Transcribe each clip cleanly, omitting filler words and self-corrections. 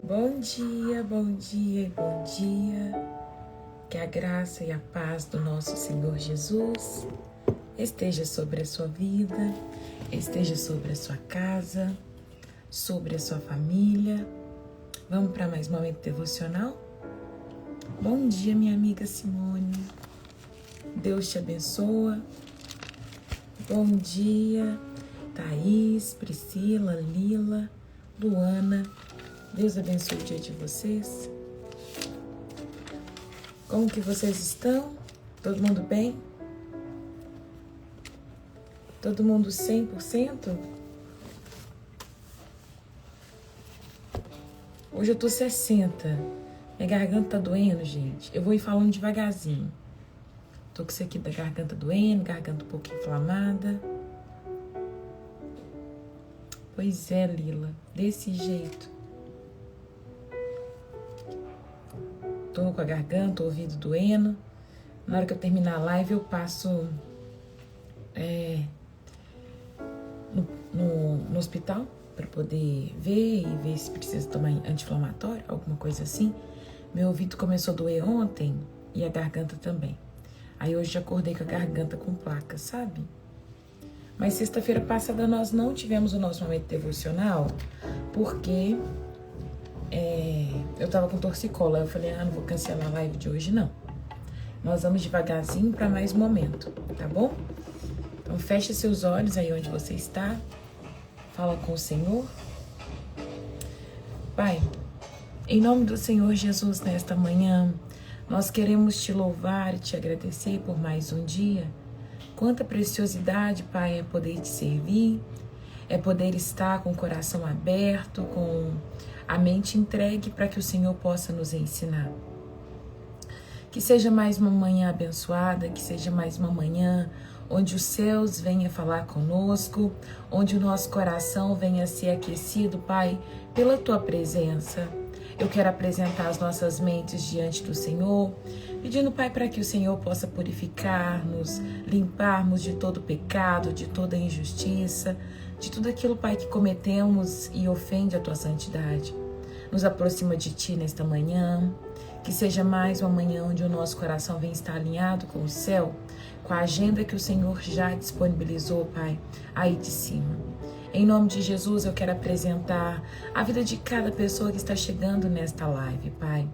Bom dia, bom dia e bom dia. Que a graça e a paz do nosso Senhor Jesus esteja sobre a sua vida, esteja sobre a sua casa, sobre a sua família. Vamos para mais um momento devocional? Bom dia, minha amiga Simone. Deus te abençoa. Bom dia, Thaís, Priscila, Lila, Luana. Deus abençoe o dia de vocês. Como que vocês estão? Todo mundo bem? Todo mundo 100%? Hoje eu tô 60%. Minha garganta tá doendo, gente. Eu vou ir falando devagarzinho. Tô com isso aqui da garganta doendo, garganta um pouco inflamada. Pois é, Lila, desse jeito. Tô com a garganta, o ouvido doendo. Na hora que eu terminar a live, eu passo no hospital para poder ver e ver se precisa tomar anti-inflamatório, alguma coisa assim. Meu ouvido começou a doer ontem e a garganta também. Aí hoje acordei com a garganta com placa, sabe? Mas sexta-feira passada nós não tivemos o nosso momento devocional porque eu tava com torcicolo. Aí eu falei, não vou cancelar a live de hoje não. Nós vamos devagarzinho para mais um momento, tá bom? Então feche seus olhos aí onde você está. Fala com o Senhor. Pai, em nome do Senhor Jesus, nesta manhã, nós queremos te louvar e te agradecer por mais um dia. Quanta preciosidade, Pai, é poder te servir, é poder estar com o coração aberto, com a mente entregue para que o Senhor possa nos ensinar. Que seja mais uma manhã abençoada, que seja mais uma manhã onde os céus venham falar conosco, onde o nosso coração venha ser aquecido, Pai, pela Tua presença. Eu quero apresentar as nossas mentes diante do Senhor, pedindo, Pai, para que o Senhor possa purificar-nos, limpar-nos de todo pecado, de toda injustiça, de tudo aquilo, Pai, que cometemos e ofende a Tua santidade. Nos aproxima de Ti nesta manhã, que seja mais uma manhã onde o nosso coração venha estar alinhado com o céu, com a agenda que o Senhor já disponibilizou, Pai, aí de cima. Em nome de Jesus, eu quero apresentar a vida de cada pessoa que está chegando nesta live, Pai.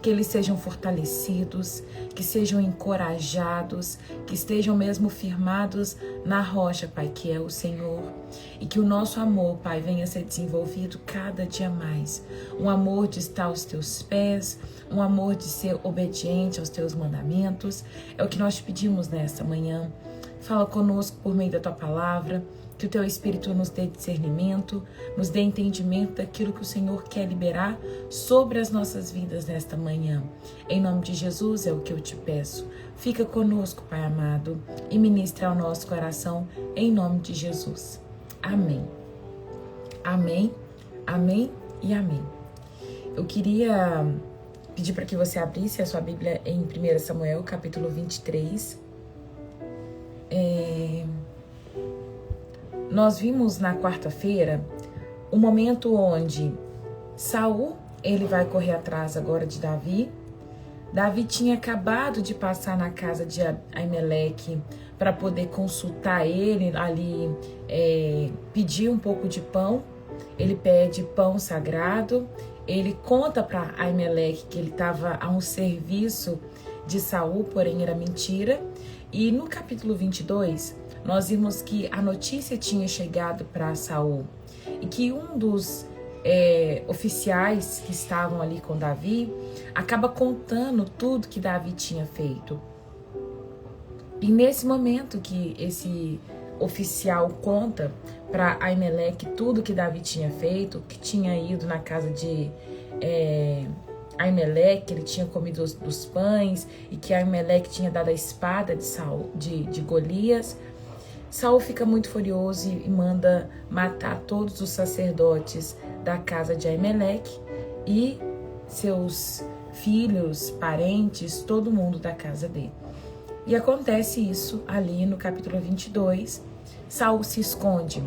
Que eles sejam fortalecidos, que sejam encorajados, que estejam mesmo firmados na rocha, Pai, que é o Senhor. E que o nosso amor, Pai, venha a ser desenvolvido cada dia mais. Um amor de estar aos Teus pés, um amor de ser obediente aos Teus mandamentos. É o que nós te pedimos nesta manhã. Fala conosco por meio da Tua palavra. Que o Teu Espírito nos dê discernimento, nos dê entendimento daquilo que o Senhor quer liberar sobre as nossas vidas nesta manhã. Em nome de Jesus é o que eu te peço. Fica conosco, Pai amado, e ministra ao nosso coração em nome de Jesus. Amém. Amém, amém e amém. Eu queria pedir para que você abrisse a sua Bíblia em 1 Samuel, capítulo 23. Nós vimos na quarta-feira o momento onde Saul, ele vai correr atrás agora de Davi. Davi tinha acabado de passar na casa de Aimeleque para poder consultar ele ali, pedir um pouco de pão. Ele pede pão sagrado. Ele conta para Aimeleque que ele estava a um serviço de Saul, porém era mentira. E no capítulo 22, nós vimos que a notícia tinha chegado para Saul e que um dos oficiais que estavam ali com Davi acaba contando tudo que Davi tinha feito. E nesse momento que esse oficial conta para Aimeleque tudo que Davi tinha feito, que tinha ido na casa de Aimeleque, ele tinha comido dos pães e que Aimeleque tinha dado a espada de Golias, Saul fica muito furioso e manda matar todos os sacerdotes da casa de Aimeleque e seus filhos, parentes, todo mundo da casa dele. E acontece isso ali no capítulo 22. Saul se esconde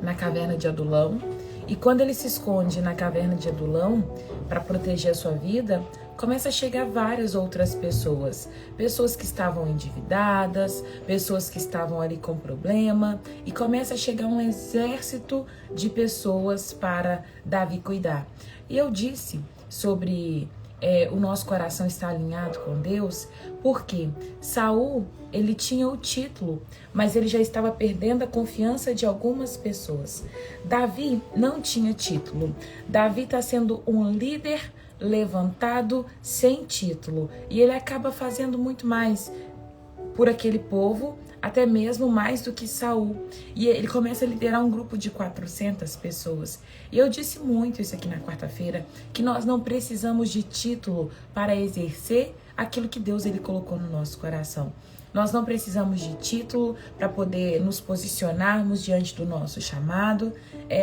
na caverna de Adulão E quando ele se esconde na caverna de Adulão para proteger a sua vida, começa a chegar várias outras pessoas. Pessoas que estavam endividadas, pessoas que estavam ali com problema. E começa a chegar um exército de pessoas para Davi cuidar. E eu disse sobre o nosso coração estar alinhado com Deus, porque Saul, ele tinha o título, mas ele já estava perdendo a confiança de algumas pessoas. Davi não tinha título. Davi está sendo um líder levantado sem título. E ele acaba fazendo muito mais por aquele povo, até mesmo mais do que Saul. E ele começa a liderar um grupo de 400 pessoas. E eu disse muito isso aqui na quarta-feira, que nós não precisamos de título para exercer aquilo que Deus ele colocou no nosso coração. Nós não precisamos de título para poder nos posicionarmos diante do nosso chamado.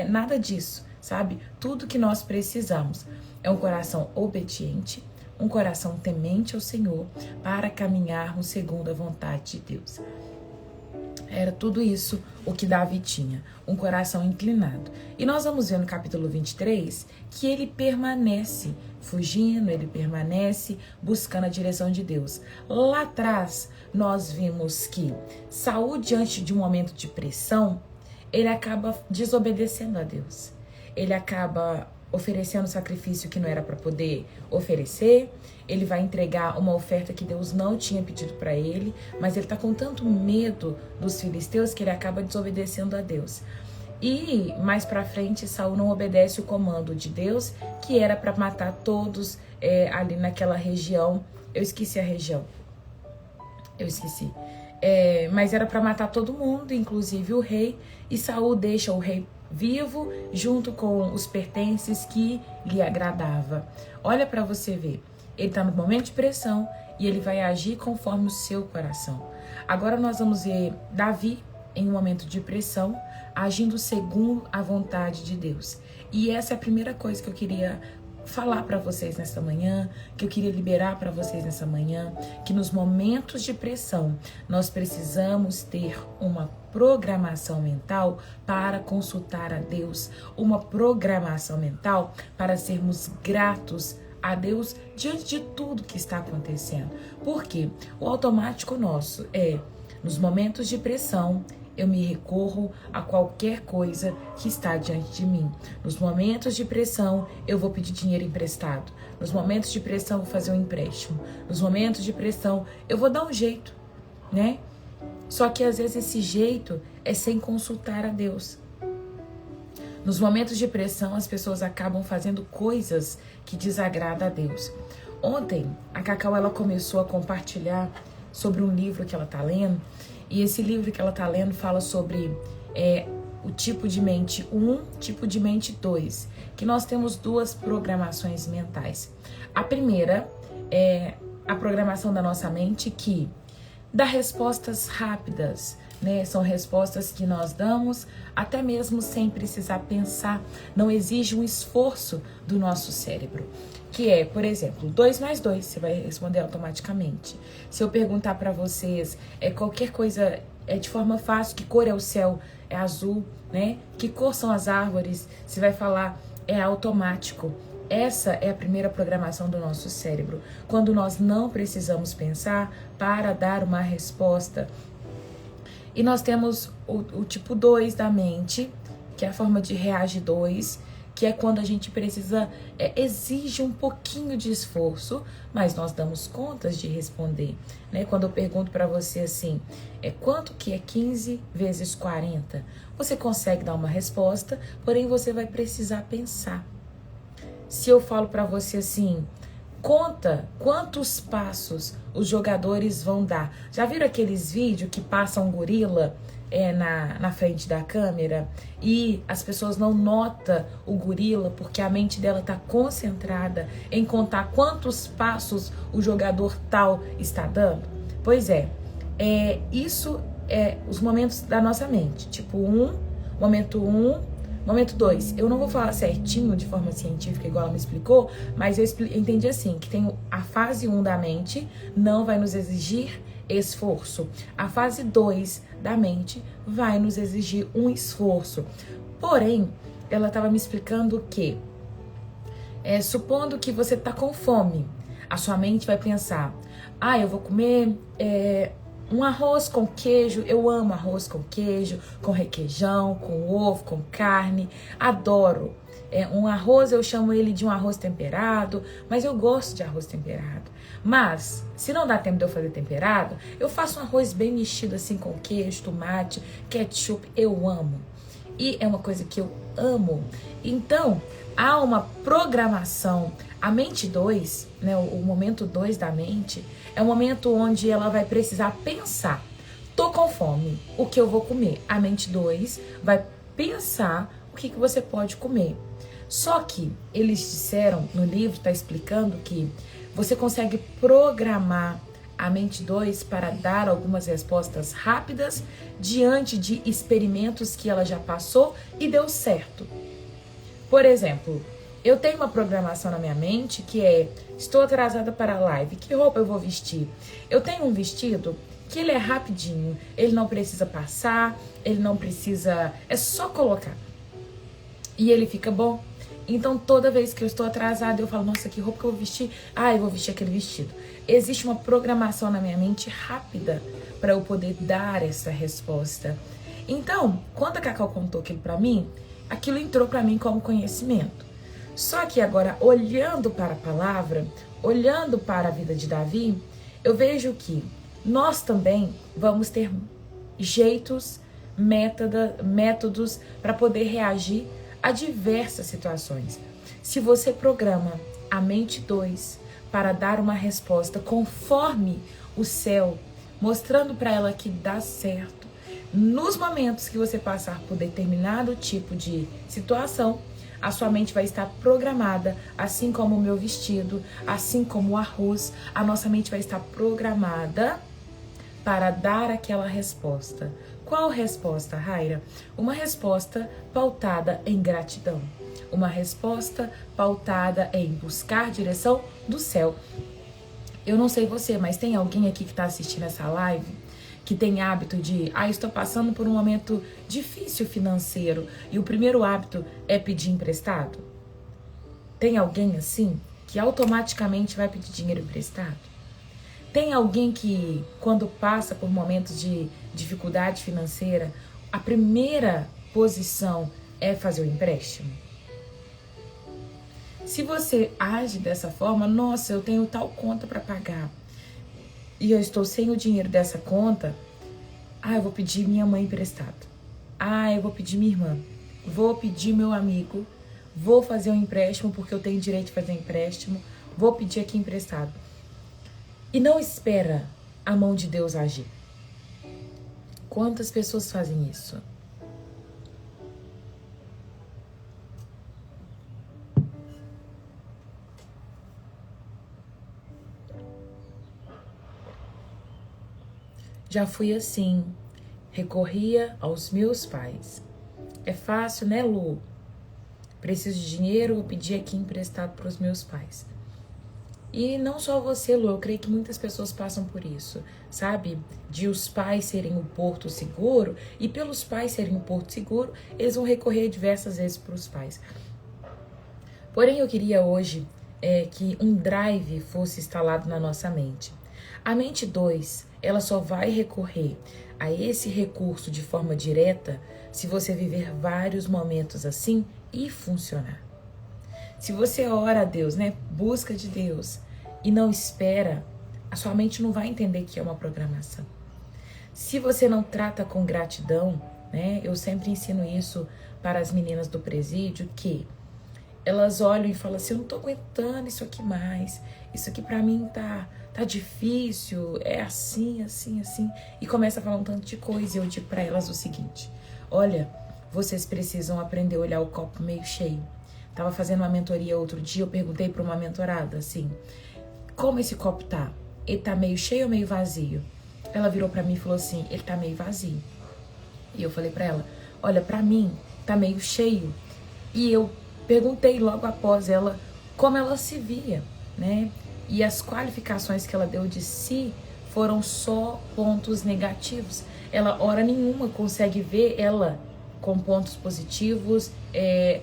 Nada disso, sabe? Tudo que nós precisamos é um coração obediente, um coração temente ao Senhor, para caminharmos segundo a vontade de Deus. Era tudo isso o que Davi tinha, um coração inclinado. E nós vamos ver no capítulo 23 que ele permanece fugindo, ele permanece buscando a direção de Deus. Lá atrás, nós vimos que Saul, diante de um momento de pressão, ele acaba desobedecendo a Deus. Ele acaba oferecendo sacrifício que não era para poder oferecer. Ele vai entregar uma oferta que Deus não tinha pedido para ele, mas ele está com tanto medo dos filisteus que ele acaba desobedecendo a Deus. E mais para frente, Saul não obedece o comando de Deus, que era para matar todos ali naquela região. Eu esqueci a região. Mas era para matar todo mundo, inclusive o rei. E Saul deixa o rei vivo junto com os pertences que lhe agradava. Olha para você ver. Ele está no momento de pressão e ele vai agir conforme o seu coração. Agora nós vamos ver Davi em um momento de pressão, agindo segundo a vontade de Deus. E essa é a primeira coisa que eu queria falar para vocês nessa manhã, que eu queria liberar para vocês nessa manhã, que nos momentos de pressão nós precisamos ter uma programação mental para consultar a Deus, uma programação mental para sermos gratos a Deus diante de tudo que está acontecendo. Porque o automático nosso nos momentos de pressão, eu me recorro a qualquer coisa que está diante de mim. Nos momentos de pressão, eu vou pedir dinheiro emprestado. Nos momentos de pressão, eu vou fazer um empréstimo. Nos momentos de pressão, eu vou dar um jeito, né? Só que às vezes esse jeito é sem consultar a Deus. Nos momentos de pressão, as pessoas acabam fazendo coisas que desagradam a Deus. Ontem, a Cacau ela começou a compartilhar sobre um livro que ela está lendo. E esse livro que ela está lendo fala sobre o tipo de mente 1, tipo de mente 2. Que nós temos duas programações mentais. A primeira é a programação da nossa mente que dá respostas rápidas, né? São respostas que nós damos até mesmo sem precisar pensar. Não exige um esforço do nosso cérebro. Que é, por exemplo, 2 mais 2, você vai responder automaticamente. Se eu perguntar para vocês qualquer coisa de forma fácil, que cor é o céu? É azul, né? Que cor são as árvores? Você vai falar, é automático. Essa é a primeira programação do nosso cérebro. Quando nós não precisamos pensar para dar uma resposta. E nós temos o tipo 2 da mente, que é a forma de reagir 2, que é quando a gente precisa, exige um pouquinho de esforço, mas nós damos contas de responder, né? Quando eu pergunto para você assim, quanto que é 15 vezes 40? Você consegue dar uma resposta, porém você vai precisar pensar. Se eu falo para você assim, conta quantos passos os jogadores vão dar. Já viram aqueles vídeos que passa um gorila na frente da câmera e as pessoas não notam o gorila porque a mente dela está concentrada em contar quantos passos o jogador tal está dando? Pois isso é os momentos da nossa mente. Tipo momento 1, momento 2. Eu não vou falar certinho de forma científica igual ela me explicou, mas eu entendi assim, que tem a fase 1 da mente, não vai nos exigir esforço. A fase 2 da mente vai nos exigir um esforço. Porém, ela estava me explicando que, supondo que você está com fome, a sua mente vai pensar, eu vou comer um arroz com queijo, eu amo arroz com queijo, com requeijão, com ovo, com carne, adoro. Um arroz, eu chamo ele de um arroz temperado, mas eu gosto de arroz temperado. Mas, se não dá tempo de eu fazer temperado, eu faço um arroz bem mexido assim com queijo, tomate, ketchup, eu amo. E é uma coisa que eu amo. Então, há uma programação. A mente 2, né, o momento 2 da mente, é um momento onde ela vai precisar pensar. Tô com fome, o que eu vou comer? A mente 2 vai pensar o que você pode comer. Só que eles disseram, no livro está explicando que você consegue programar a mente 2 para dar algumas respostas rápidas diante de experimentos que ela já passou e deu certo. Por exemplo, eu tenho uma programação na minha mente que estou atrasada para a live, que roupa eu vou vestir? Eu tenho um vestido que ele é rapidinho, ele não precisa passar, ele não precisa, é só colocar. E ele fica bom. Então, toda vez que eu estou atrasada, eu falo, nossa, que roupa que eu vou vestir? Eu vou vestir aquele vestido. Existe uma programação na minha mente rápida para eu poder dar essa resposta. Então, quando a Cacau contou aquilo para mim, aquilo entrou para mim como conhecimento. Só que agora, olhando para a palavra, olhando para a vida de Davi, eu vejo que nós também vamos ter jeitos, métodos para poder reagir a diversas situações. Se você programa a mente 2 para dar uma resposta conforme o céu, mostrando para ela que dá certo, nos momentos que você passar por determinado tipo de situação, a sua mente vai estar programada, assim como o meu vestido, assim como o arroz, a nossa mente vai estar programada para dar aquela resposta. Qual resposta, Raira? Uma resposta pautada em gratidão. Uma resposta pautada em buscar direção do céu. Eu não sei você, mas tem alguém aqui que está assistindo essa live que tem hábito de, estou passando por um momento difícil financeiro e o primeiro hábito é pedir emprestado? Tem alguém assim que automaticamente vai pedir dinheiro emprestado? Tem alguém que, quando passa por momentos de dificuldade financeira, a primeira posição é fazer o empréstimo? Se você age dessa forma, nossa, eu tenho tal conta para pagar e eu estou sem o dinheiro dessa conta, eu vou pedir minha mãe emprestado. Eu vou pedir minha irmã. Vou pedir meu amigo. Vou fazer um empréstimo porque eu tenho direito de fazer empréstimo. Vou pedir aqui emprestado. E não espera a mão de Deus agir. Quantas pessoas fazem isso? Já fui assim, recorria aos meus pais. É fácil, né, Lu? Preciso de dinheiro, vou pedir aqui emprestado para os meus pais. E não só você, Lu, eu creio que muitas pessoas passam por isso, sabe? De os pais serem o porto seguro, e pelos pais serem o porto seguro, eles vão recorrer diversas vezes para os pais. Porém, eu queria hoje que um drive fosse instalado na nossa mente. A mente 2, ela só vai recorrer a esse recurso de forma direta se você viver vários momentos assim e funcionar. Se você ora a Deus, né, busca de Deus e não espera, a sua mente não vai entender que é uma programação. Se você não trata com gratidão, né, eu sempre ensino isso para as meninas do presídio, que elas olham e falam assim, eu não tô aguentando isso aqui mais, isso aqui pra mim tá difícil, é assim, assim, assim, e começa a falar um tanto de coisa, e eu digo pra elas o seguinte, olha, vocês precisam aprender a olhar o copo meio cheio. Tava fazendo uma mentoria outro dia, eu perguntei pra uma mentorada assim, como esse copo tá? Ele tá meio cheio ou meio vazio? Ela virou pra mim e falou assim, ele tá meio vazio. E eu falei pra ela, olha, pra mim tá meio cheio. E eu perguntei logo após ela como ela se via, né? E as qualificações que ela deu de si foram só pontos negativos. Ela, hora nenhuma, consegue ver ela com pontos positivos,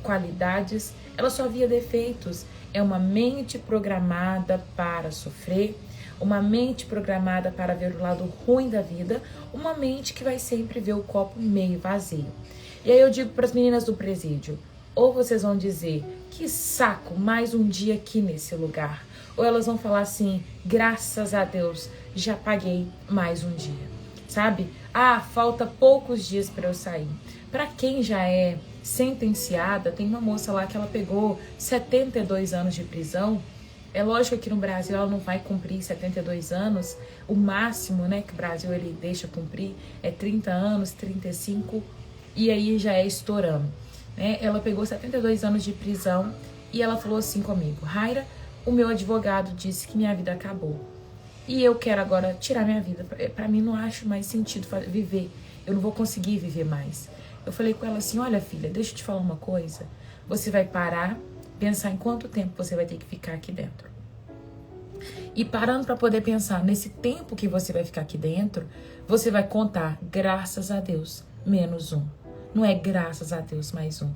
qualidades. Ela só via defeitos. É uma mente programada para sofrer, uma mente programada para ver o lado ruim da vida, uma mente que vai sempre ver o copo meio vazio. E aí eu digo para as meninas do presídio, ou vocês vão dizer, que saco, mais um dia aqui nesse lugar. Ou elas vão falar assim, graças a Deus, já paguei mais um dia. Sabe? Falta poucos dias para eu sair. Para quem já é sentenciada, tem uma moça lá que ela pegou 72 anos de prisão. É lógico que no Brasil ela não vai cumprir 72 anos. O máximo, né, que o Brasil ele deixa cumprir é 30 anos, 35, e aí já é estourando. Né? Ela pegou 72 anos de prisão e ela falou assim comigo, Raira, o meu advogado disse que minha vida acabou. E eu quero agora tirar minha vida. Para mim não acho mais sentido viver. Eu não vou conseguir viver mais. Eu falei com ela assim, olha filha, deixa eu te falar uma coisa. Você vai parar, pensar em quanto tempo você vai ter que ficar aqui dentro. E parando para poder pensar nesse tempo que você vai ficar aqui dentro, você vai contar, graças a Deus, menos um. Não é graças a Deus mais um.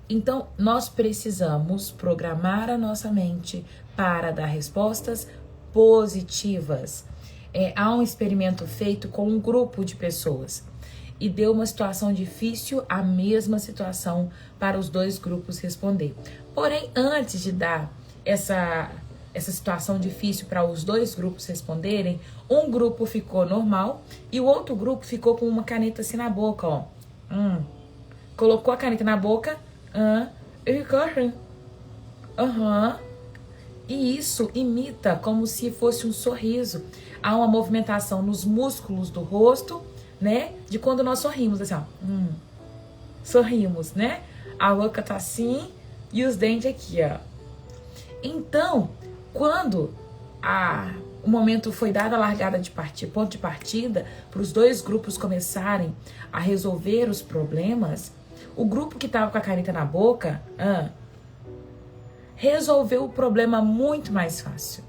Então, nós precisamos programar a nossa mente para dar respostas positivas. Há um experimento feito com um grupo de pessoas e deu uma situação difícil, a mesma situação para os dois grupos responder. Porém, antes de dar essa situação difícil para os dois grupos responderem, um grupo ficou normal e o outro grupo ficou com uma caneta assim na boca, ó. Colocou a caneta na boca, e ficou assim. E isso imita como se fosse um sorriso. Há uma movimentação nos músculos do rosto, né? De quando nós sorrimos, assim, ó. Sorrimos, né? A boca tá assim e os dentes aqui, ó. Então, quando o momento foi dado a largada de partida, ponto de partida, para os dois grupos começarem a resolver os problemas, o grupo que estava com a caneta na boca resolveu o problema muito mais fácil,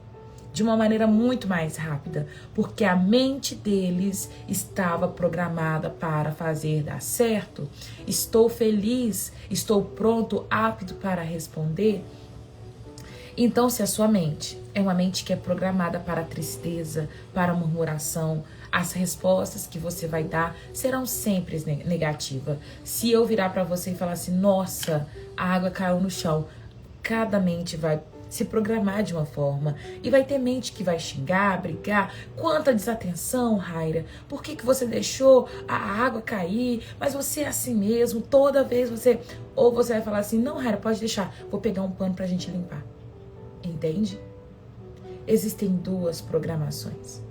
de uma maneira muito mais rápida, porque a mente deles estava programada para fazer dar certo. Estou feliz, estou pronto, apto para responder. Então, se a sua mente é uma mente que é programada para a tristeza, para a murmuração, as respostas que você vai dar serão sempre negativas. Se eu virar para você e falar assim, nossa, a água caiu no chão, cada mente vai se programar de uma forma. E vai ter mente que vai xingar, brigar. Quanta desatenção, Raira. Por que você deixou a água cair? Mas você é assim mesmo, toda vez você... Ou você vai falar assim, não, Raira, pode deixar, vou pegar um pano pra gente limpar. Entende? Existem duas programações.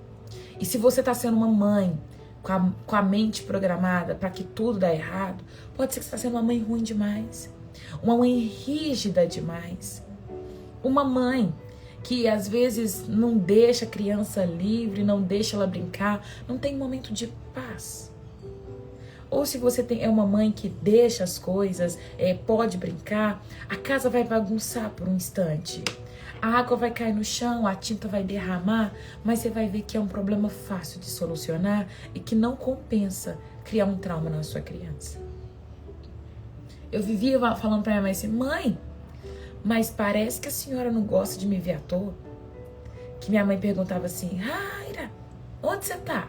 E se você está sendo uma mãe com a mente programada para que tudo dá errado, pode ser que você está sendo uma mãe ruim demais. Uma mãe rígida demais. Uma mãe que às vezes não deixa a criança livre, não deixa ela brincar, não tem um momento de paz. Ou se você é uma mãe que deixa as coisas, pode brincar, a casa vai bagunçar por um instante. A água vai cair no chão, a tinta vai derramar, mas você vai ver que é um problema fácil de solucionar e que não compensa criar um trauma na sua criança. Eu vivia falando pra minha mãe assim, mãe, mas parece que a senhora não gosta de me ver à toa. Que minha mãe perguntava assim, Raira, onde você tá?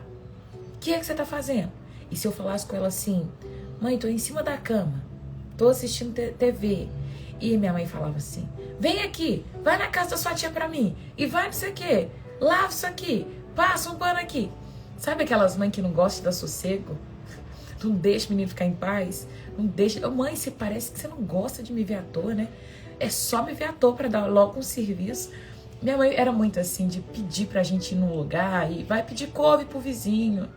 O que é que você tá fazendo? E se eu falasse com ela assim, mãe, tô em cima da cama, tô assistindo TV. E minha mãe falava assim, vem aqui, vai na casa da sua tia pra mim, e vai não sei o quê, lava isso aqui, passa um pano aqui. Sabe aquelas mães que não gostam de dar sossego? Não deixa o menino ficar em paz? Não deixa... Mãe, se parece que você não gosta de me ver à toa, né? É só me ver à toa pra dar logo um serviço. Minha mãe era muito assim, de pedir pra gente ir num lugar, e vai pedir couve pro vizinho,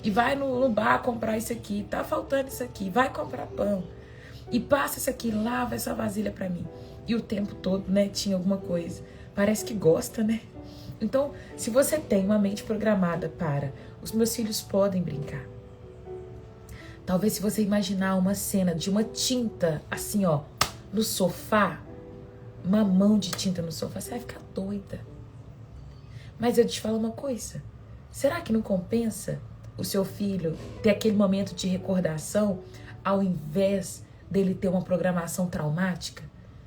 e vai no bar comprar isso aqui, tá faltando isso aqui, vai comprar pão. E passa isso aqui, lava essa vasilha pra mim. E o tempo todo, né, tinha alguma coisa. Parece que gosta, né? Então, se você tem uma mente programada para os meus filhos podem brincar. Talvez se você imaginar uma cena de uma tinta, assim, ó, no sofá, uma mão de tinta no sofá, você vai ficar doida. Mas eu te falo uma coisa. Será que não compensa o seu filho ter aquele momento de recordação ao invés dele ter uma programação traumática?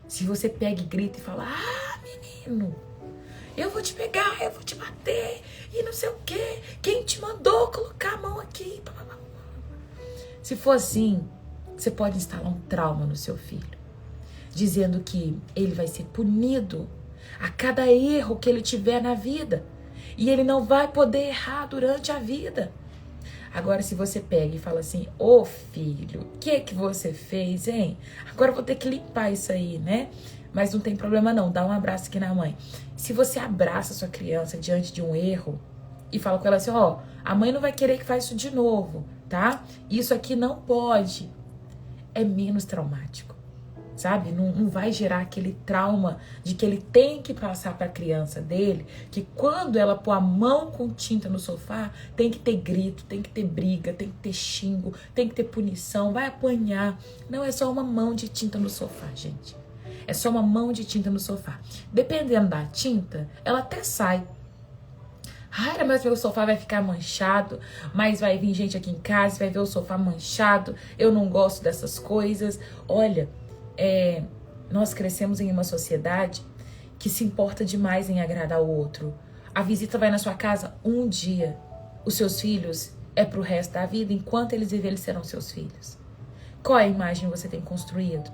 Se você pega e grita e fala, menino, eu vou te pegar, eu vou te bater, e não sei o quê, quem te mandou colocar a mão aqui? Se for assim, você pode instalar um trauma no seu filho, dizendo que ele vai ser punido a cada erro que ele tiver na vida, e ele não vai poder errar durante a vida. Agora, se você pega e fala assim, ô filho, o que você fez, hein? Agora eu vou ter que limpar isso aí, né? Mas não tem problema não, dá um abraço aqui na mãe. Se você abraça a sua criança diante de um erro e fala com ela assim, a mãe não vai querer que faça isso de novo, tá? Isso aqui não pode. É menos traumático, sabe? Não vai gerar aquele trauma de que ele tem que passar para a criança dele, que quando ela pôr a mão com tinta no sofá, tem que ter grito, tem que ter briga, tem que ter xingo, tem que ter punição, vai apanhar. Não é só uma mão de tinta no sofá, gente. É só uma mão de tinta no sofá. Dependendo da tinta, ela até sai. Mas meu sofá vai ficar manchado, mas vai vir gente aqui em casa, vai ver o sofá manchado, eu não gosto dessas coisas. Olha, nós crescemos em uma sociedade que se importa demais em agradar o outro. A visita vai na sua casa um dia. Os seus filhos é pro resto da vida, enquanto eles viverem, eles serão seus filhos. Qual é a imagem que você tem construído?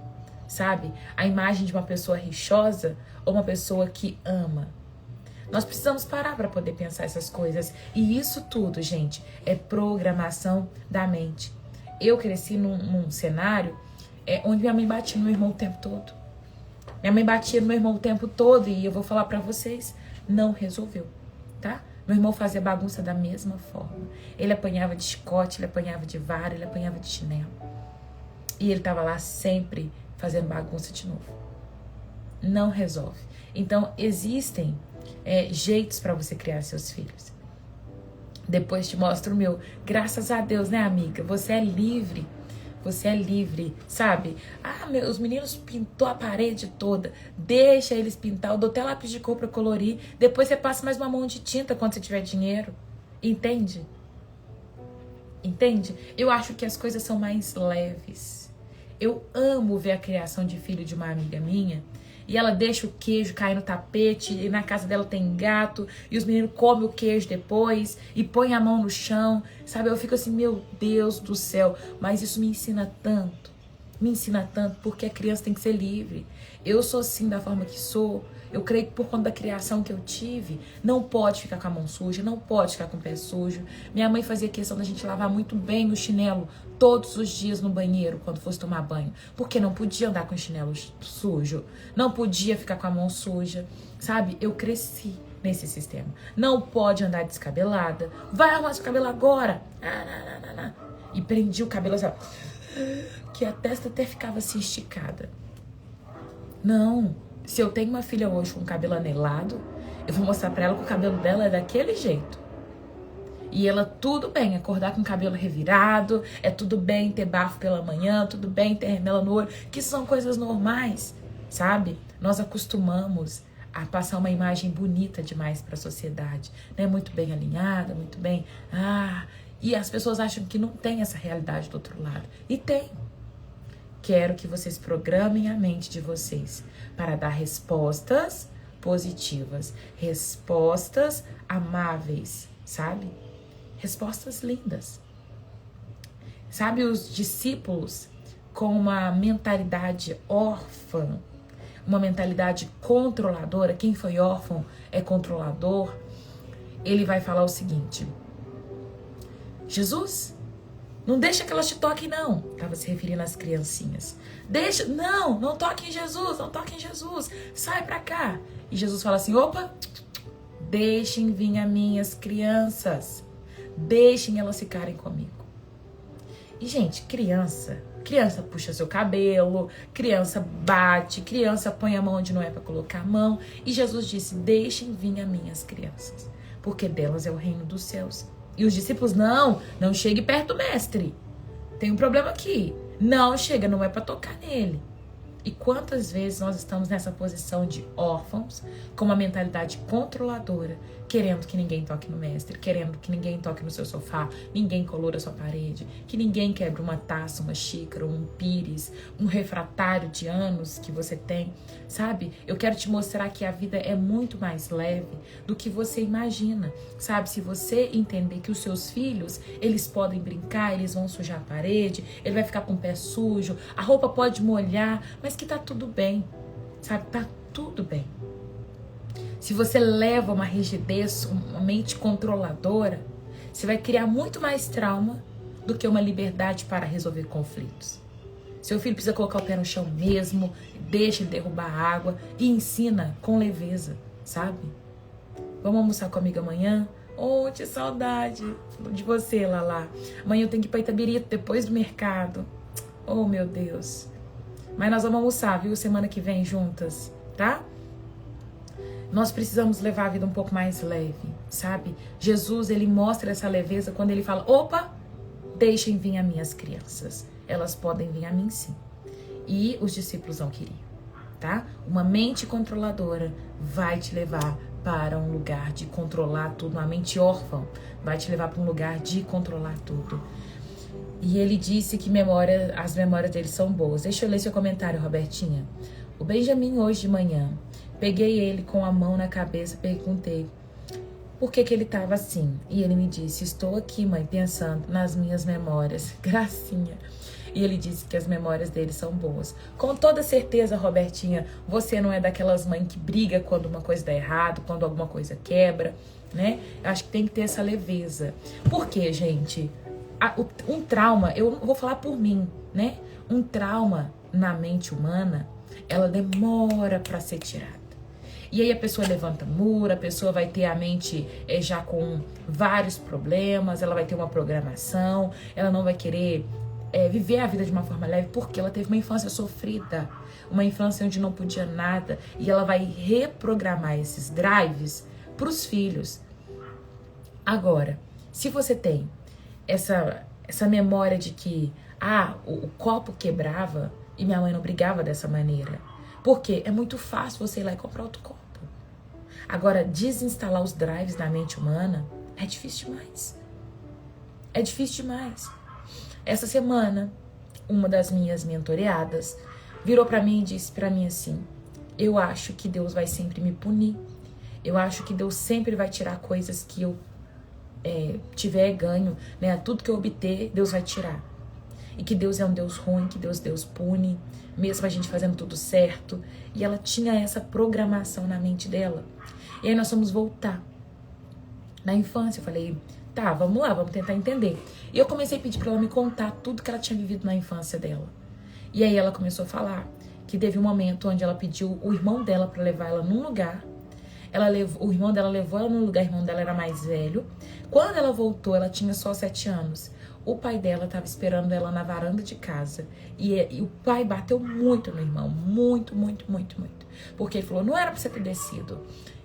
Sabe? A imagem de uma pessoa rixosa ou uma pessoa que ama? Nós precisamos parar para poder pensar essas coisas. E isso tudo, gente, é programação da mente. Eu cresci num cenário onde minha mãe batia no meu irmão o tempo todo. Minha mãe batia no meu irmão o tempo todo e eu vou falar pra vocês, não resolveu, tá? Meu irmão fazia bagunça da mesma forma. Ele apanhava de chicote, ele apanhava de vara, ele apanhava de chinelo. E ele tava lá sempre fazendo bagunça de novo. Não resolve. Então, existem jeitos para você criar seus filhos. Depois te mostro o meu. Graças a Deus, né, amiga? Você é livre. Você é livre, sabe? Os meninos pintou a parede toda. Deixa eles pintar. Eu dou até lápis de cor pra colorir. Depois você passa mais uma mão de tinta quando você tiver dinheiro. Entende? Entende? Eu acho que as coisas são mais leves. Eu amo ver a criação de filho de uma amiga minha. E ela deixa o queijo cair no tapete, e na casa dela tem gato, e os meninos comem o queijo depois, e põem a mão no chão, sabe? Eu fico assim, meu Deus do céu, mas isso me ensina tanto, porque a criança tem que ser livre. Eu sou assim da forma que sou, eu creio que por conta da criação que eu tive, não pode ficar com a mão suja, não pode ficar com o pé sujo. Minha mãe fazia questão da gente lavar muito bem o chinelo todos os dias no banheiro, quando fosse tomar banho, porque não podia andar com o chinelo sujo, não podia ficar com a mão suja, sabe? Eu cresci nesse sistema. Não pode andar descabelada, vai arrumar seu cabelo agora, e prendi o cabelo assim, que a testa até ficava assim esticada. Não, se eu tenho uma filha hoje com o cabelo anelado, eu vou mostrar pra ela que o cabelo dela é daquele jeito. E ela, tudo bem acordar com o cabelo revirado, é tudo bem ter bafo pela manhã, tudo bem ter remela no olho, que são coisas normais, sabe? Nós acostumamos a passar uma imagem bonita demais para a sociedade, né? Muito bem alinhada, muito bem... e as pessoas acham que não tem essa realidade do outro lado. E tem. Quero que vocês programem a mente de vocês para dar respostas positivas, respostas amáveis, sabe? Respostas lindas. Sabe, os discípulos com uma mentalidade órfã, uma mentalidade controladora, quem foi órfão é controlador, ele vai falar o seguinte: Jesus, não deixa que elas te toquem, não. Estava se referindo às criancinhas. Não toque em Jesus, não toque em Jesus. Sai pra cá. E Jesus fala assim, opa, deixem vir as minhas crianças. Deixem elas ficarem comigo. E, gente, criança puxa seu cabelo, criança bate, criança põe a mão onde não é para colocar a mão. E Jesus disse, deixem vir as minhas crianças, porque delas é o reino dos céus. E os discípulos, não chegue perto do mestre. Tem um problema aqui. Não chega, não é para tocar nele. E quantas vezes nós estamos nessa posição de órfãos, com uma mentalidade controladora, querendo que ninguém toque no mestre, querendo que ninguém toque no seu sofá, ninguém colore a sua parede, que ninguém quebre uma taça, uma xícara, um pires, um refratário de anos que você tem, sabe? Eu quero te mostrar que a vida é muito mais leve do que você imagina, sabe? Se você entender que os seus filhos, eles podem brincar, eles vão sujar a parede, ele vai ficar com o pé sujo, a roupa pode molhar, mas que tá tudo bem, sabe? Tá tudo bem. Se você leva uma rigidez, uma mente controladora, você vai criar muito mais trauma do que uma liberdade para resolver conflitos. Seu filho precisa colocar o pé no chão mesmo, deixa ele derrubar a água e ensina com leveza, sabe? Vamos almoçar comigo amanhã? Oh, que saudade de você, Lala. Amanhã eu tenho que ir para Itabirito, depois do mercado. Oh, meu Deus. Mas nós vamos almoçar, viu? Semana que vem juntas, tá? Nós precisamos levar a vida um pouco mais leve, sabe? Jesus, ele mostra essa leveza quando ele fala, opa, deixem vir as minhas crianças. Elas podem vir a mim sim. E os discípulos não queriam, tá? Uma mente controladora vai te levar para um lugar de controlar tudo. Uma mente órfã vai te levar para um lugar de controlar tudo. E ele disse que as memórias dele são boas. Deixa eu ler seu comentário, Robertinha. O Benjamin, hoje de manhã, peguei ele com a mão na cabeça, perguntei por que ele estava assim. E ele me disse, estou aqui, mãe, pensando nas minhas memórias. Gracinha. E ele disse que as memórias dele são boas. Com toda certeza, Robertinha, você não é daquelas mães que briga quando uma coisa dá errado, quando alguma coisa quebra, né? Eu acho que tem que ter essa leveza. Por quê, gente? Um trauma, eu vou falar por mim, né? Um trauma na mente humana, ela demora para ser tirada. E aí a pessoa levanta muro, a pessoa vai ter a mente já com vários problemas, ela vai ter uma programação, ela não vai querer viver a vida de uma forma leve porque ela teve uma infância sofrida, uma infância onde não podia nada, e ela vai reprogramar esses drives para os filhos. Agora, se você tem essa memória de que o copo quebrava e minha mãe não brigava dessa maneira, porque é muito fácil você ir lá e comprar outro copo. Agora, desinstalar os drives na mente humana é difícil demais. É difícil demais. Essa semana, uma das minhas mentoreadas virou pra mim e disse pra mim assim, eu acho que Deus vai sempre me punir. Eu acho que Deus sempre vai tirar coisas que eu tiver ganho, né? Tudo que eu obter, Deus vai tirar. E que Deus é um Deus ruim, que Deus pune, mesmo a gente fazendo tudo certo. E ela tinha essa programação na mente dela. E aí nós fomos voltar na infância. Eu falei, tá, vamos lá, vamos tentar entender. E eu comecei a pedir pra ela me contar tudo que ela tinha vivido na infância dela. E aí ela começou a falar que teve um momento onde ela pediu o irmão dela pra levar ela num lugar. O irmão dela levou ela num lugar, o irmão dela era mais velho. Quando ela voltou, ela tinha só 7 anos. O pai dela estava esperando ela na varanda de casa. E o pai bateu muito no irmão. Muito, muito, muito, muito. Porque ele falou, não era pra você ter descido.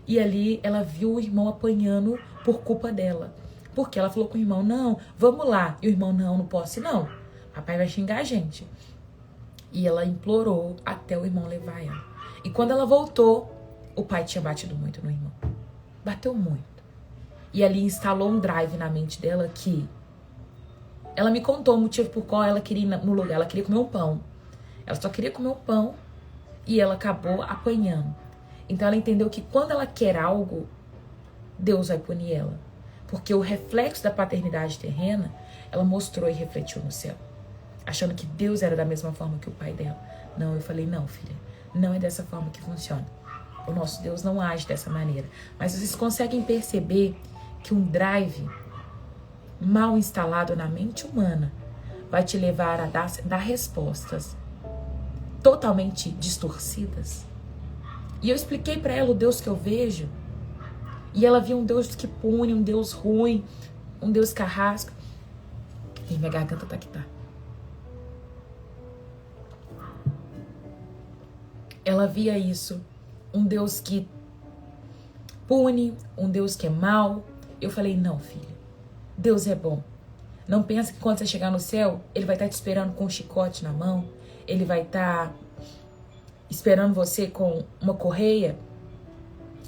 E ali ela viu o irmão apanhando por culpa dela. Porque ela falou com o irmão, não, vamos lá. E o irmão, não posso ir não. Papai vai xingar a gente. E ela implorou até o irmão levar ela. E quando ela voltou, o pai tinha batido muito no irmão. Bateu muito. E ali instalou um drive na mente dela que... Ela me contou o motivo por qual ela queria ir no lugar. Ela queria comer um pão. Ela só queria comer um pão e ela acabou apanhando. Então ela entendeu que quando ela quer algo, Deus vai punir ela. Porque o reflexo da paternidade terrena, ela mostrou e refletiu no céu. Achando que Deus era da mesma forma que o pai dela. Não, eu falei, não, filha. Não é dessa forma que funciona. O nosso Deus não age dessa maneira. Mas vocês conseguem perceber que um drive mal instalado na mente humana vai te levar a dar respostas totalmente distorcidas. E eu expliquei para ela o Deus que eu vejo. E ela viu um Deus que pune, um Deus ruim, um Deus carrasco. E minha garganta tá que tá. Ela via isso. Um Deus que pune, um Deus que é mau. Eu falei, não, filha. Deus é bom. Não pensa que quando você chegar no céu, ele vai estar te esperando com um chicote na mão. Ele vai estar esperando você com uma correia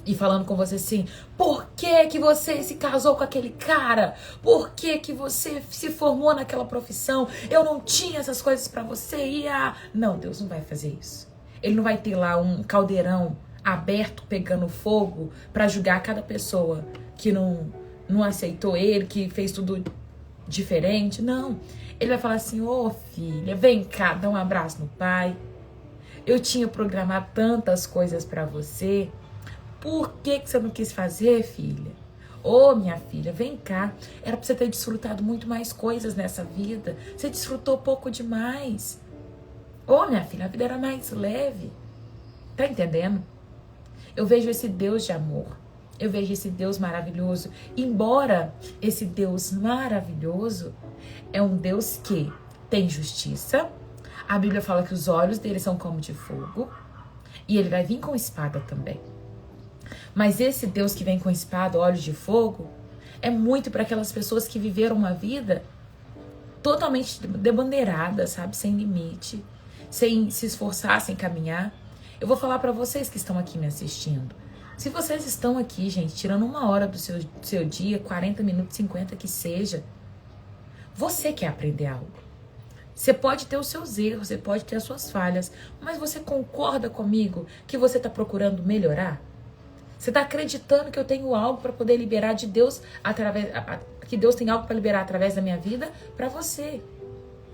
e falando com você assim: por que que você se casou com aquele cara? Por que que você se formou naquela profissão? Eu não tinha essas coisas pra você. Não, Deus não vai fazer isso. Ele não vai ter lá um caldeirão aberto pegando fogo pra julgar cada pessoa que não aceitou ele, que fez tudo diferente. Não. Ele vai falar assim: ô filha, vem cá, dá um abraço no pai. Eu tinha programado tantas coisas pra você. Por que que você não quis fazer, filha? Ô, minha filha, vem cá. Era pra você ter desfrutado muito mais coisas nessa vida. Você desfrutou pouco demais. Ô, minha filha, a vida era mais leve. Tá entendendo? Eu vejo esse Deus de amor. Eu vejo esse Deus maravilhoso. Embora esse Deus maravilhoso é um Deus que tem justiça. A Bíblia fala que os olhos dele são como de fogo. E ele vai vir com espada também. Mas esse Deus que vem com espada, olhos de fogo, é muito para aquelas pessoas que viveram uma vida totalmente debandeirada, sabe? Sem limite, sem se esforçar, sem caminhar. Eu vou falar para vocês que estão aqui me assistindo. Se vocês estão aqui, gente, tirando 1 hora do seu dia, 40 minutos, 50, que seja, você quer aprender algo. Você pode ter os seus erros, você pode ter as suas falhas, mas você concorda comigo que você está procurando melhorar? Você está acreditando que eu tenho algo para poder liberar de Deus, que Deus tem algo para liberar através da minha vida para você.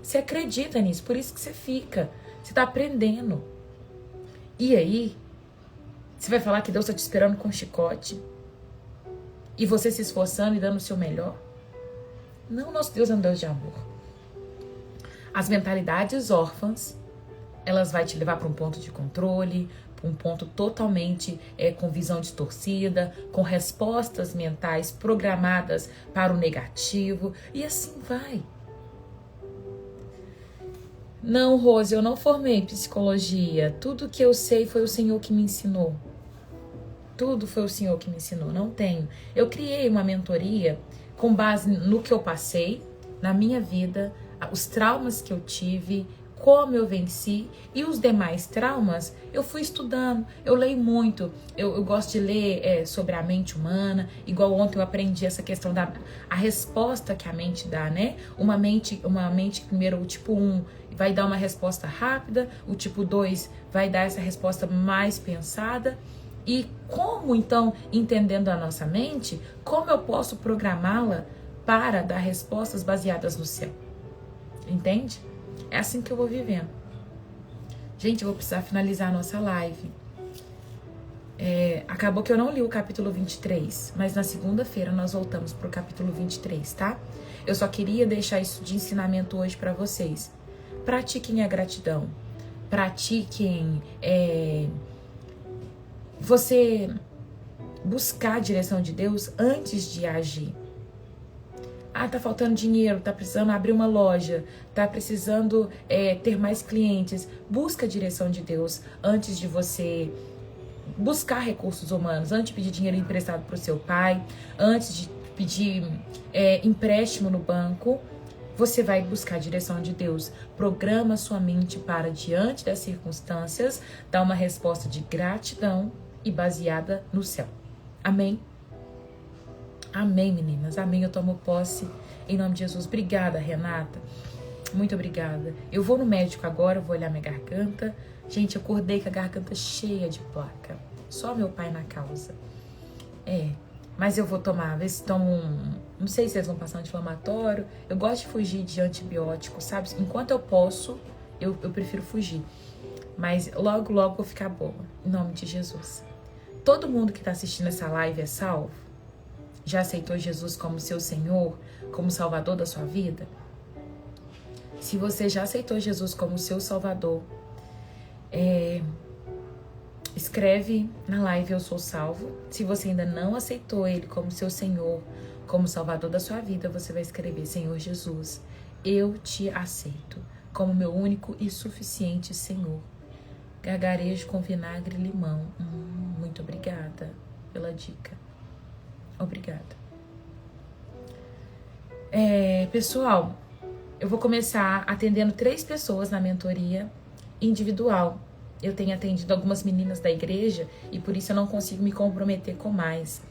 Você acredita nisso, por isso que você fica. Você está aprendendo. E aí, você vai falar que Deus está te esperando com um chicote? E você se esforçando e dando o seu melhor? Não, nosso Deus é um Deus de amor. As mentalidades órfãs, elas vão te levar para um ponto de controle, um ponto totalmente com visão distorcida, com respostas mentais programadas para o negativo, e assim vai. Não, Rose, eu não formei psicologia. Tudo que eu sei foi o Senhor que me ensinou. Tudo foi o Senhor que me ensinou. Não tenho. Eu criei uma mentoria com base no que eu passei, na minha vida, os traumas que eu tive, como eu venci, e os demais traumas eu fui estudando, eu leio muito, eu gosto de ler sobre a mente humana, igual ontem eu aprendi essa questão a resposta que a mente dá, né? Uma mente primeiro, o tipo 1 vai dar uma resposta rápida, o tipo 2 vai dar essa resposta mais pensada, e como então, entendendo a nossa mente, como eu posso programá-la para dar respostas baseadas no céu? Entende? É assim que eu vou vivendo. Gente, eu vou precisar finalizar a nossa live. Acabou que eu não li o capítulo 23, mas na segunda-feira nós voltamos pro capítulo 23, tá? Eu só queria deixar isso de ensinamento hoje para vocês. Pratiquem a gratidão. Pratiquem você buscar a direção de Deus antes de agir. Ah, tá faltando dinheiro, tá precisando abrir uma loja, tá precisando ter mais clientes. Busca a direção de Deus antes de você buscar recursos humanos, antes de pedir dinheiro emprestado pro seu pai, antes de pedir empréstimo no banco. Você vai buscar a direção de Deus. Programa sua mente para, diante das circunstâncias, dar uma resposta de gratidão e baseada no céu. Amém? Amém, meninas. Amém. Eu tomo posse em nome de Jesus. Obrigada, Renata. Muito obrigada. Eu vou no médico agora, vou olhar minha garganta. Gente, eu acordei com a garganta cheia de placa. Só meu pai na causa. Mas eu vou tomar, ver se tomo não sei se eles vão passar anti-inflamatório. Eu gosto de fugir de antibiótico, sabe? Enquanto eu posso, eu prefiro fugir. Mas logo, logo eu vou ficar boa. Em nome de Jesus. Todo mundo que tá assistindo essa live é salvo? Já aceitou Jesus como seu Senhor, como Salvador da sua vida? Se você já aceitou Jesus como seu Salvador, escreve na live Eu Sou Salvo. Se você ainda não aceitou Ele como seu Senhor, como Salvador da sua vida, você vai escrever: Senhor Jesus, eu te aceito como meu único e suficiente Senhor. Gargarejo com vinagre e limão. Muito obrigada pela dica. Obrigada. Pessoal, eu vou começar atendendo 3 pessoas na mentoria individual. eu tenho atendido algumas meninas da igreja e por isso eu não consigo me comprometer com mais.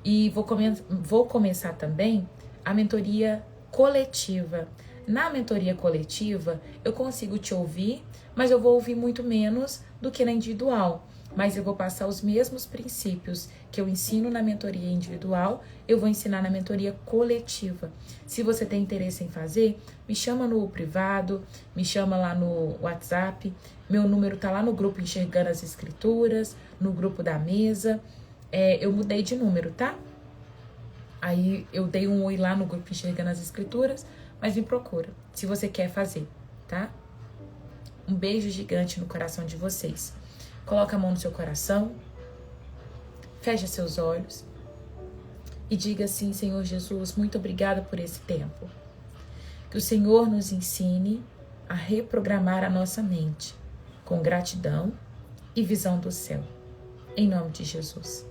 E vou começar também a mentoria coletiva. Na mentoria coletiva, eu consigo te ouvir, mas eu vou ouvir muito menos do que na individual. Mas eu vou passar os mesmos princípios que eu ensino na mentoria individual, eu vou ensinar na mentoria coletiva. Se você tem interesse em fazer, me chama no privado, me chama lá no WhatsApp. Meu número tá lá no grupo Enxergando as Escrituras, no grupo da mesa. Eu mudei de número, tá? Aí eu dei um oi lá no grupo Enxergando as Escrituras, mas me procura, se você quer fazer, tá? Um beijo gigante no coração de vocês. Coloca a mão no seu coração, fecha seus olhos e diga assim: Senhor Jesus, muito obrigada por esse tempo. Que o Senhor nos ensine a reprogramar a nossa mente com gratidão e visão do céu. Em nome de Jesus.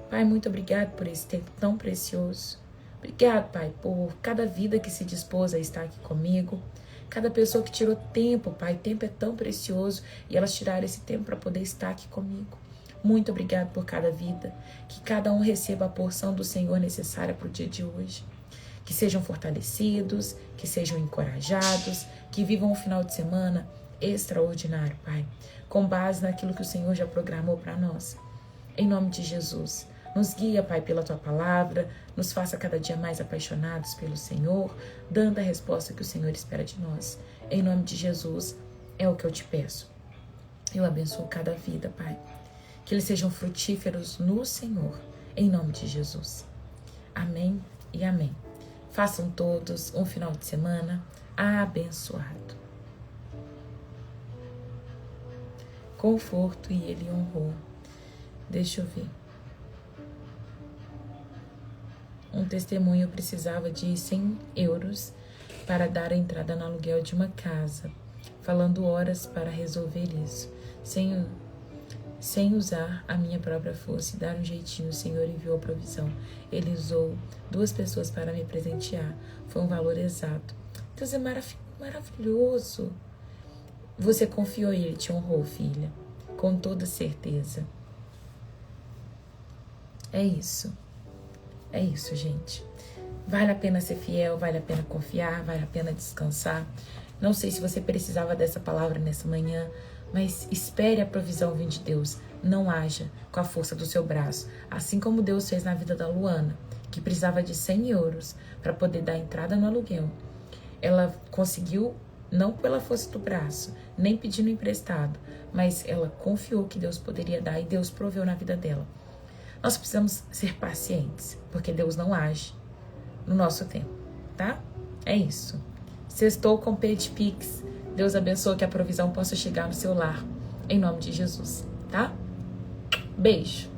Pai, muito obrigado por esse tempo tão precioso. Obrigado, Pai, por cada vida que se dispôs a estar aqui comigo. Cada pessoa que tirou tempo, Pai, tempo é tão precioso e elas tiraram esse tempo para poder estar aqui comigo. Muito obrigado por cada vida, que cada um receba a porção do Senhor necessária para o dia de hoje. Que sejam fortalecidos, que sejam encorajados, que vivam um final de semana extraordinário, Pai, com base naquilo que o Senhor já programou para nós. Em nome de Jesus. Nos guia, Pai, pela Tua palavra, nos faça cada dia mais apaixonados pelo Senhor, dando a resposta que o Senhor espera de nós. Em nome de Jesus, é o que eu te peço. Eu abençoo cada vida, Pai. Que eles sejam frutíferos no Senhor, em nome de Jesus. Amém e amém. Façam todos um final de semana abençoado. Conforto e Ele honrou. Deixa eu ver. Um testemunho precisava de 100 euros para dar a entrada no aluguel de uma casa, falando horas para resolver isso, sem usar a minha própria força e dar um jeitinho. O Senhor enviou a provisão. Ele usou 2 pessoas para me presentear. Foi um valor exato. Deus é maravilhoso. Você confiou e Ele te honrou, filha, com toda certeza. É isso. É isso, gente. Vale a pena ser fiel, vale a pena confiar, vale a pena descansar. Não sei se você precisava dessa palavra nessa manhã, mas espere a provisão vir de Deus. Não haja com a força do seu braço. Assim como Deus fez na vida da Luana, que precisava de 100 euros para poder dar entrada no aluguel. Ela conseguiu, não pela força do braço, nem pedindo emprestado, mas ela confiou que Deus poderia dar e Deus proveu na vida dela. Nós precisamos ser pacientes, porque Deus não age no nosso tempo, tá? É isso. Sextou com PayPix. Deus abençoe, que a provisão possa chegar no seu lar, em nome de Jesus, tá? Beijo.